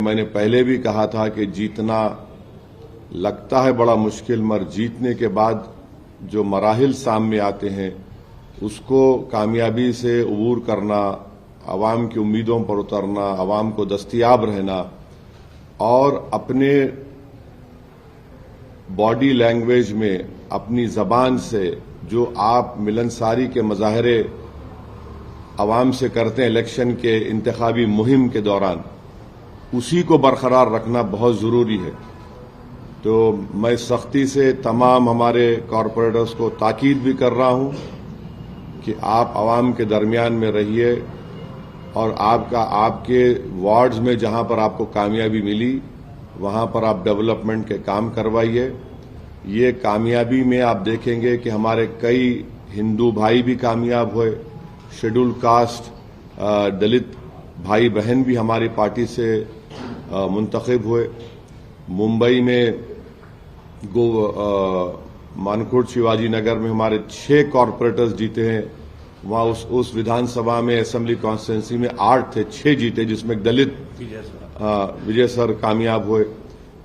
मैंने पहले भी कहा था कि जीतना लगता है बड़ा मुश्किल, मगर जीतने के बाद जो मराहिल सामने आते हैं उसको कामयाबी से अबूर करना, आवाम की उम्मीदों पर उतरना, आवाम को दस्तयाब रहना और अपने बॉडी लैंग्वेज में, अपनी जबान से जो आप मिलनसारी के मुजाहरे आवाम से करते हैं इलेक्शन के इंतखाबी मुहिम के दौरान, उसी को बरकरार रखना बहुत जरूरी है। तो मैं सख्ती से तमाम हमारे कॉरपोरेटर्स को ताकीद भी कर रहा हूं कि आप आवाम के दरमियान में रहिए और आपके वार्ड्स में जहां पर आपको कामयाबी मिली वहां पर आप डेवलपमेंट के काम करवाइए। ये कामयाबी में आप देखेंगे कि हमारे कई हिंदू भाई भी कामयाब हुए, शेड्यूल कास्ट दलित भाई बहन भी हमारी पार्टी से मुंतखब हुए। मुंबई में मानकोट शिवाजी नगर में हमारे 6 कॉरपोरेटर्स जीते हैं। वहां उस विधानसभा में असेंबली कॉन्स्टिट्यूंसी में 8 थे, 6 जीते, जिसमें एक दलित विजय सर कामयाब हुए।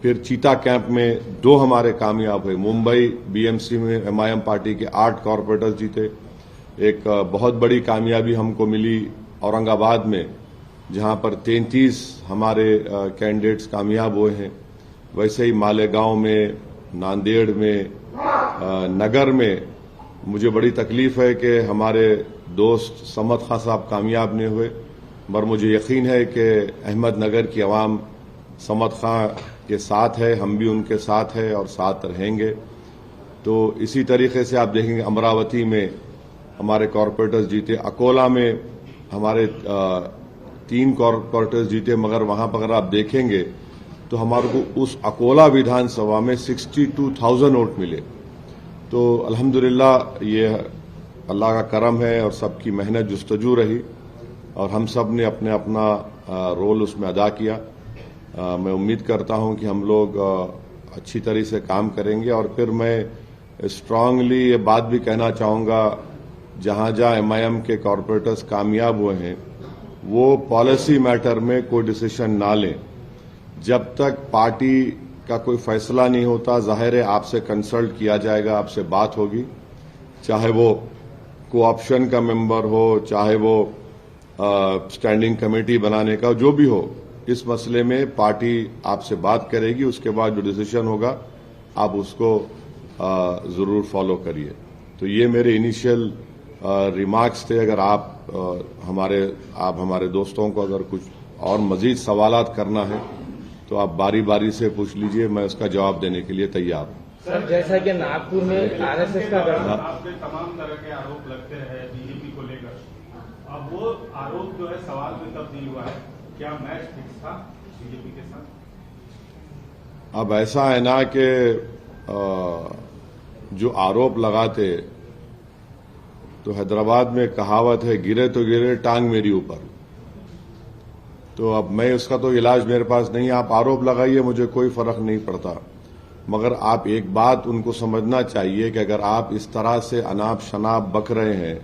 फिर चीता कैंप में 2 हमारे कामयाब हुए। मुंबई बीएमसी में एमआईएम पार्टी के 8 कॉरपोरेटर्स जीते। एक बहुत बड़ी कामयाबी हमको मिली औरंगाबाद में, जहां पर 33 हमारे कैंडिडेट्स कामयाब हुए हैं। वैसे ही मालेगांव में, नांदेड़ में, नगर में मुझे बड़ी तकलीफ है कि हमारे दोस्त समद खां साहब कामयाब नहीं हुए, मगर मुझे यकीन है कि अहमदनगर की आवाम समद खां के साथ है, हम भी उनके साथ हैं और साथ रहेंगे। तो इसी तरीके से आप देखेंगे अमरावती में हमारे कॉरपोरेटर्स जीते, अकोला में हमारे 3 कॉरपोरेटर्स जीते, मगर वहां पर अगर आप देखेंगे तो हमारे को उस अकोला विधानसभा में 62,000 वोट मिले। तो अल्हम्दुलिल्लाह ये अल्लाह का करम है और सबकी मेहनत जुस्तजू रही और हम सब ने अपना रोल उसमें अदा किया। मैं उम्मीद करता हूं कि हम लोग अच्छी तरह से काम करेंगे। और फिर मैं स्ट्रांगली ये बात भी कहना चाहूंगा, जहां जहां एमआईएम के कॉरपोरेटर्स कामयाब हुए हैं वो पॉलिसी मैटर में कोई डिसीजन ना लें जब तक पार्टी का कोई फैसला नहीं होता। जाहिर है आपसे कंसल्ट किया जाएगा, आपसे बात होगी, चाहे वो कोऑप्शन का मेंबर हो, चाहे वो स्टैंडिंग कमेटी बनाने का, जो भी हो, इस मसले में पार्टी आपसे बात करेगी। उसके बाद जो डिसीजन होगा आप उसको जरूर फॉलो करिए। तो ये मेरे इनिशियल रिमार्क्स थे। अगर आप हमारे दोस्तों को अगर कुछ और मजीद सवालात करना है तो आप बारी बारी से पूछ लीजिए, मैं उसका जवाब देने के लिए तैयार हूं। सर, जैसा कि नागपुर में आरएसएस का आप पे तमाम तरह के आरोप लगते हैं बीजेपी को लेकर, अब वो आरोप जो है सवाल में तब्दील हुआ है, क्या मैच फिक्स था बीजेपी के साथ? अब ऐसा है ना कि जो आरोप लगाते, तो हैदराबाद में कहावत है, गिरे तो गिरे टांग मेरी ऊपर। तो अब मैं उसका तो इलाज मेरे पास नहीं। आप आरोप लगाइए, मुझे कोई फर्क नहीं पड़ता, मगर आप एक बात उनको समझना चाहिए कि अगर आप इस तरह से अनाप शनाप बक रहे हैं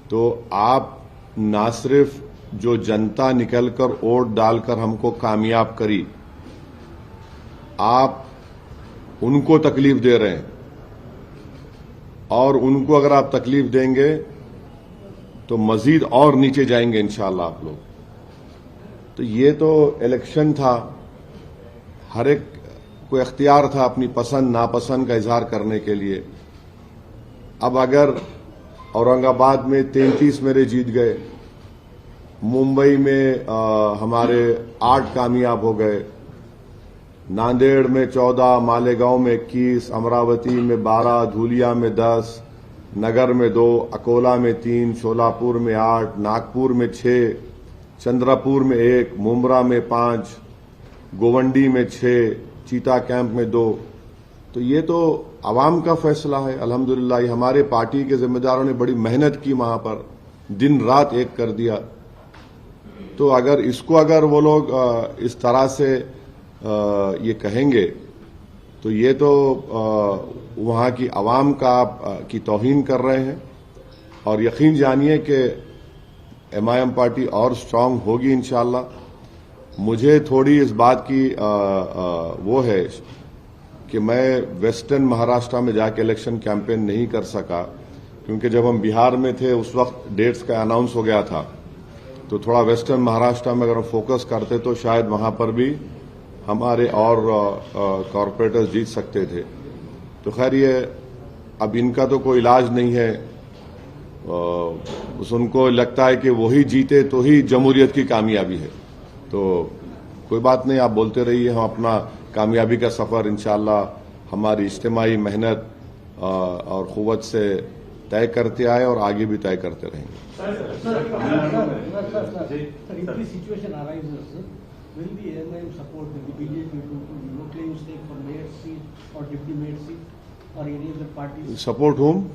तो आप ना सिर्फ जो जनता निकलकर वोट डालकर हमको कामयाब करी, आप उनको तकलीफ दे रहे हैं। और उनको अगर आप तकलीफ देंगे तो मजीद और नीचे जाएंगे इंशाअल्लाह आप लोग। तो ये तो इलेक्शन था, हर एक को इख्तियार था अपनी पसंद नापसंद का इजहार करने के लिए। अब अगर औरंगाबाद में 33 मेरे जीत गए, मुंबई में हमारे 8 कामयाब हो गए, नांदेड़ में 14, मालेगांव में 21, अमरावती में 12, धुलिया में 10, नगर में 2, अकोला में 3, शोलापुर में 8, नागपुर में 6, चंद्रपुर में 1, मुमरा में 5, गोवंडी में 6, चीता कैंप में 2। तो ये तो आवाम का फैसला है। अल्हम्दुलिल्लाह हमारे पार्टी के जिम्मेदारों ने बड़ी मेहनत की, वहां पर दिन रात एक कर दिया। तो अगर वो लोग इस तरह से ये कहेंगे तो ये तो वहां की आवाम की तौहीन कर रहे हैं। और यकीन जानिए कि एमआईएम पार्टी और स्ट्रांग होगी इंशाअल्लाह। मुझे थोड़ी इस बात की वो है कि मैं वेस्टर्न महाराष्ट्र में जाके इलेक्शन कैंपेन नहीं कर सका, क्योंकि जब हम बिहार में थे उस वक्त डेट्स का अनाउंस हो गया था, तो थोड़ा वेस्टर्न महाराष्ट्र में अगर हम फोकस करते तो शायद वहां पर भी हमारे और कॉरपोरेटर्स जीत सकते थे। तो खैर ये अब इनका तो कोई इलाज नहीं है, उनको लगता है कि वही जीते तो ही जमहूरियत की कामयाबी है। तो कोई बात नहीं, आप बोलते रहिए, हम अपना कामयाबी का सफर इंशाअल्लाह हमारी इज्तिमाई मेहनत और कुव्वत से तय करते आए और आगे भी तय करते रहेंगे। If this situation arises, will the AMIM support the BJP to claim stake for mayor seat or deputy mayor seat or any other party? Support whom?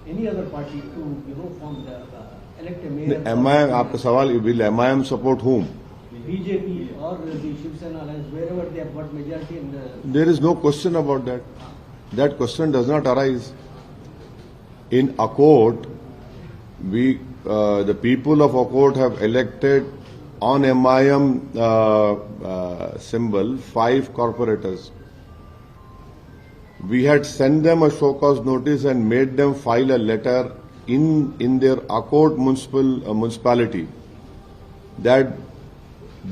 Any other party to form the elect a mayor? MIM, आपका सवाल, will MIM support whom? BJP or the Shiv Sena alliance, wherever they have got majority in the. There is no question about that. That question does not arise. In Akot, the people of Akot have elected on MIM symbol 5 corporators. We had sent them a show cause notice and made them file a letter in their Akot municipality that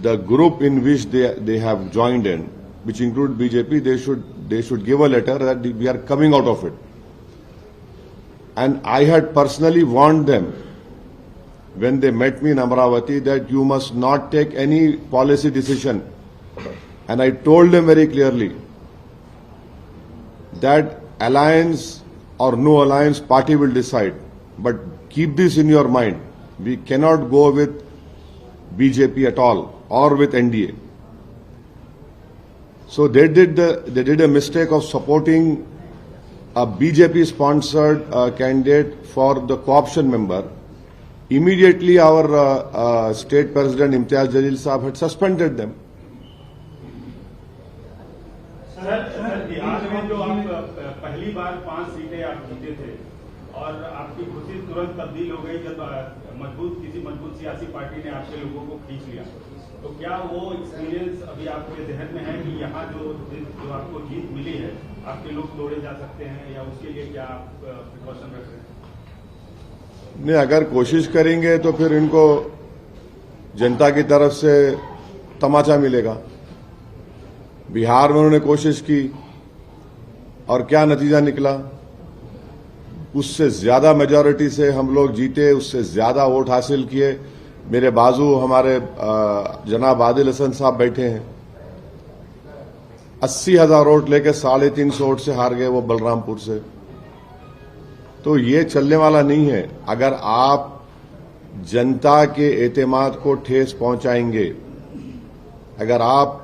the group in which they have joined in, which include BJP, they should give a letter that we are coming out of it. And I had personally warned them when they met me in Amravati that you must not take any policy decision. And I told them very clearly that alliance or no alliance, party will decide. But keep this in your mind. We cannot go with BJP at all or with NDA. So they did a mistake of supporting a BJP-sponsored candidate for the co-option member. Immediately, our state president Imtiaz Jalil Saab had suspended them. Sir Bihar में जो आप पहली बार 5 सीटें आप जीते थे और आपकी खुशी तुरंत तब्दील हो गई जब किसी मजबूत सियासी पार्टी ने आपके लोगों को खींच लिया, तो क्या वो एक्सपीरियंस अभी आपके जहन में है कि यहाँ जो आपको जीत मिली है आपके लोग तोड़े जा सकते हैं, या उसके लिए क्या आप प्रिकॉशन रख रहे हैं? नहीं, अगर कोशिश करेंगे तो फिर इनको जनता की तरफ से तमाचा मिलेगा। बिहार में उन्होंने कोशिश की और क्या नतीजा निकला, उससे ज्यादा मेजॉरिटी से हम लोग जीते, उससे ज्यादा वोट हासिल किए। मेरे बाजू हमारे जनाब आदिल हसन साहब बैठे हैं, 80,000 वोट लेके 350 वोट से हार गए वो बलरामपुर से। तो ये चलने वाला नहीं है। अगर आप जनता के एतमाद को ठेस पहुंचाएंगे, अगर आप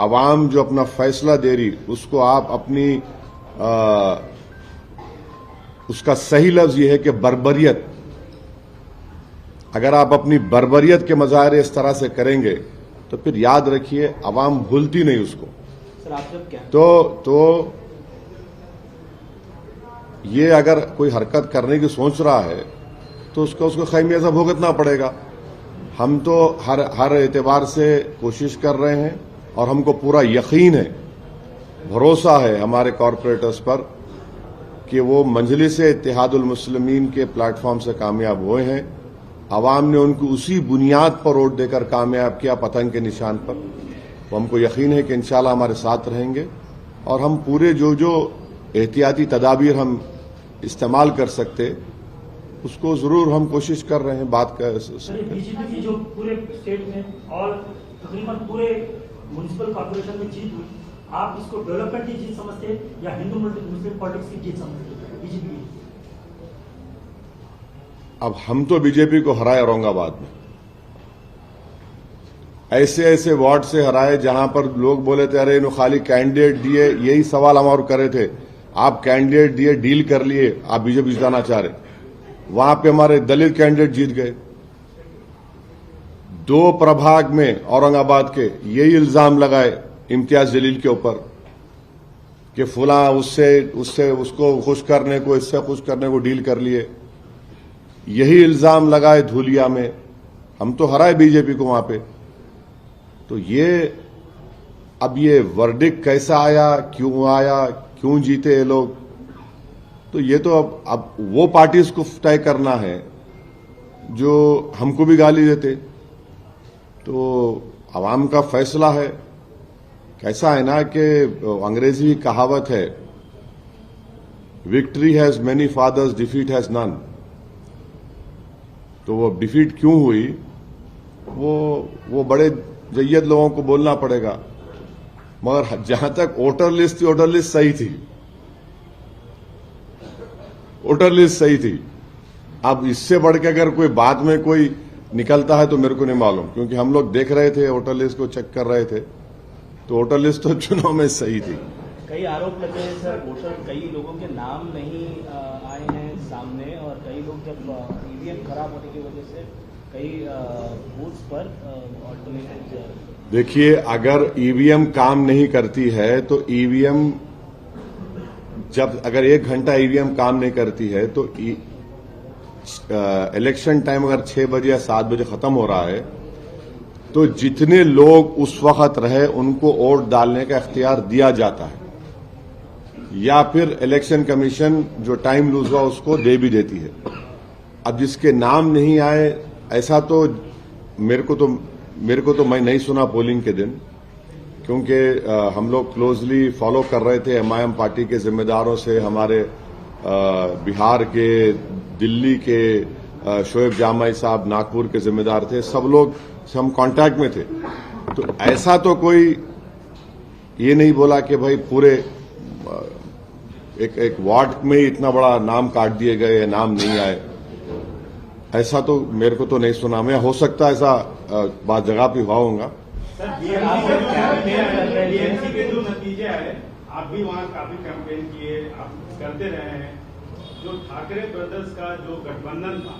आवाम जो अपना फैसला दे रही उसको आप अपनी उसका सही लफ्ज ये है कि बर्बरियत, अगर आप अपनी बर्बरियत के मजाहरे इस तरह से करेंगे तो फिर याद रखिए आवाम भूलती नहीं उसको। सर आप जब क्या तो ये अगर कोई हरकत करने की सोच रहा है तो उसको खैमियाजा भुगतना पड़ेगा। हम तो हर एतबार से कोशिश कर रहे हैं और हमको पूरा यकीन है, भरोसा है हमारे कॉरपोरेटर्स पर कि वो मजलिस इत्तेहादुल मुस्लिमीन के प्लेटफॉर्म से कामयाब हुए हैं। आवाम ने उनको उसी बुनियाद पर वोट देकर कामयाब किया, पतंग के निशान पर। तो हमको यकीन है कि इंशाल्लाह हमारे साथ रहेंगे और हम पूरे जो एहतियाती तदाबीर हम इस्तेमाल कर सकते उसको जरूर हम कोशिश कर रहे हैं। बात कर बीजेपी की जो पूरे स्टेट में और तकरीबन पूरे म्युनिसिपल कॉर्पोरेशन में जीत हुई, आप इसको डेवलपमेंट की जीत समझते हैं या हिंदू मुस्लिम पॉलिटिक्स की जीत समझते हैं बीजेपी की? अब हम तो बीजेपी को हराए औरंगाबाद में, ऐसे वार्ड से हराए जहां पर लोग बोले थे अरे इन्होंने खाली कैंडिडेट दिए। यही सवाल हम और करे थे, आप कैंडिडेट दिए, डील कर लिए, आप बीजेपी जिताना चाह रहे। वहां पे हमारे दलित कैंडिडेट जीत गए। 2 प्रभाग में औरंगाबाद के यही इल्जाम लगाए इम्तियाज जलील के ऊपर कि फुला उसको खुश करने को, इससे खुश करने को डील कर लिए। यही इल्जाम लगाए धूलिया में। हम तो हराए बीजेपी को वहां पे। तो अब ये वर्डिक्ट कैसा आया, क्यों जीते ये लोग, तो ये तो अब वो पार्टीज को तय करना है जो हमको भी गाली देते। तो अवाम का फैसला है। कैसा है ना कि अंग्रेजी कहावत है, victory has many fathers, defeat has none. तो वो डिफीट क्यों हुई, वो बड़े जय्यद लोगों को बोलना पड़ेगा। मगर जहां तक वोटर लिस्ट थी, वोटर लिस्ट सही थी, वोटर लिस्ट सही थी। अब इससे बढ़ के अगर कोई बाद में कोई निकलता है तो मेरे को नहीं मालूम, क्योंकि हम लोग देख रहे थे, वोटर लिस्ट को चेक कर रहे थे, तो वोटर लिस्ट तो चुनाव में सही थी। कई आरोप लगे हैं सर, वोटर कई लोगों के नाम नहीं आए हैं सामने, और कई लोग जब ईवीएम खराब होने की वजह से कई बूथ्स पर ऑल्टरनेटिव। देखिए, अगर ईवीएम काम नहीं करती है तो ईवीएम अगर 1 घंटा ईवीएम काम नहीं करती है तो इलेक्शन टाइम अगर 6 बजे या 7 बजे खत्म हो रहा है तो जितने लोग उस वक्त रहे उनको वोट डालने का इख्तियार दिया जाता है, या फिर इलेक्शन कमीशन जो टाइम लूज हुआ उसको दे भी देती है। अब जिसके नाम नहीं आए, ऐसा तो मेरे को तो मैं नहीं सुना पोलिंग के दिन, क्योंकि हम लोग क्लोजली फॉलो कर रहे थे। एमआईएम पार्टी के जिम्मेदारों से, हमारे बिहार के, दिल्ली के शोएब जामाई साहब नागपुर के जिम्मेदार थे, सब लोग से हम कांटेक्ट में थे। तो ऐसा तो कोई ये नहीं बोला कि भाई पूरे एक वार्ड में ही इतना बड़ा नाम काट दिए गए, नाम नहीं आए, ऐसा तो मेरे को तो नहीं सुना। मैं हो सकता है ऐसा बात जगह पे हुआ होगा। सर, बीएमसी के जो नतीजे आए, आप भी वहाँ काफी कैंपेन किए, आप करते रहे हैं। जो ठाकरे ब्रदर्स का जो गठबंधन था,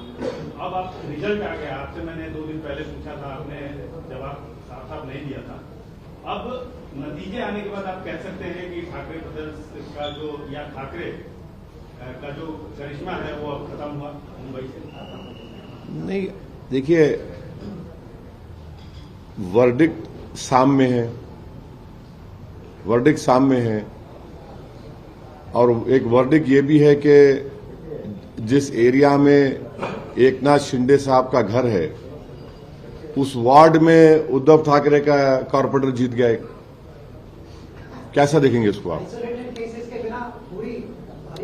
अब आप रिजल्ट आ गया। आपसे मैंने 2 दिन पहले पूछा था, आपने जवाब साफ नहीं दिया था। अब नतीजे आने के बाद आप कह सकते हैं कि ठाकरे ब्रदर्स का जो, या ठाकरे का जो करिश्मा है वो अब खत्म हुआ मुंबई से? नहीं, देखिए, वर्डिक्ट सामने है, वर्डिक्ट सामने है, और एक वर्डिक्ट ये भी है कि जिस एरिया में एकनाथ शिंदे साहब का घर है, उस वार्ड में उद्धव ठाकरे का कॉर्पोरेटर जीत गया। कैसा देखेंगे इसको आप?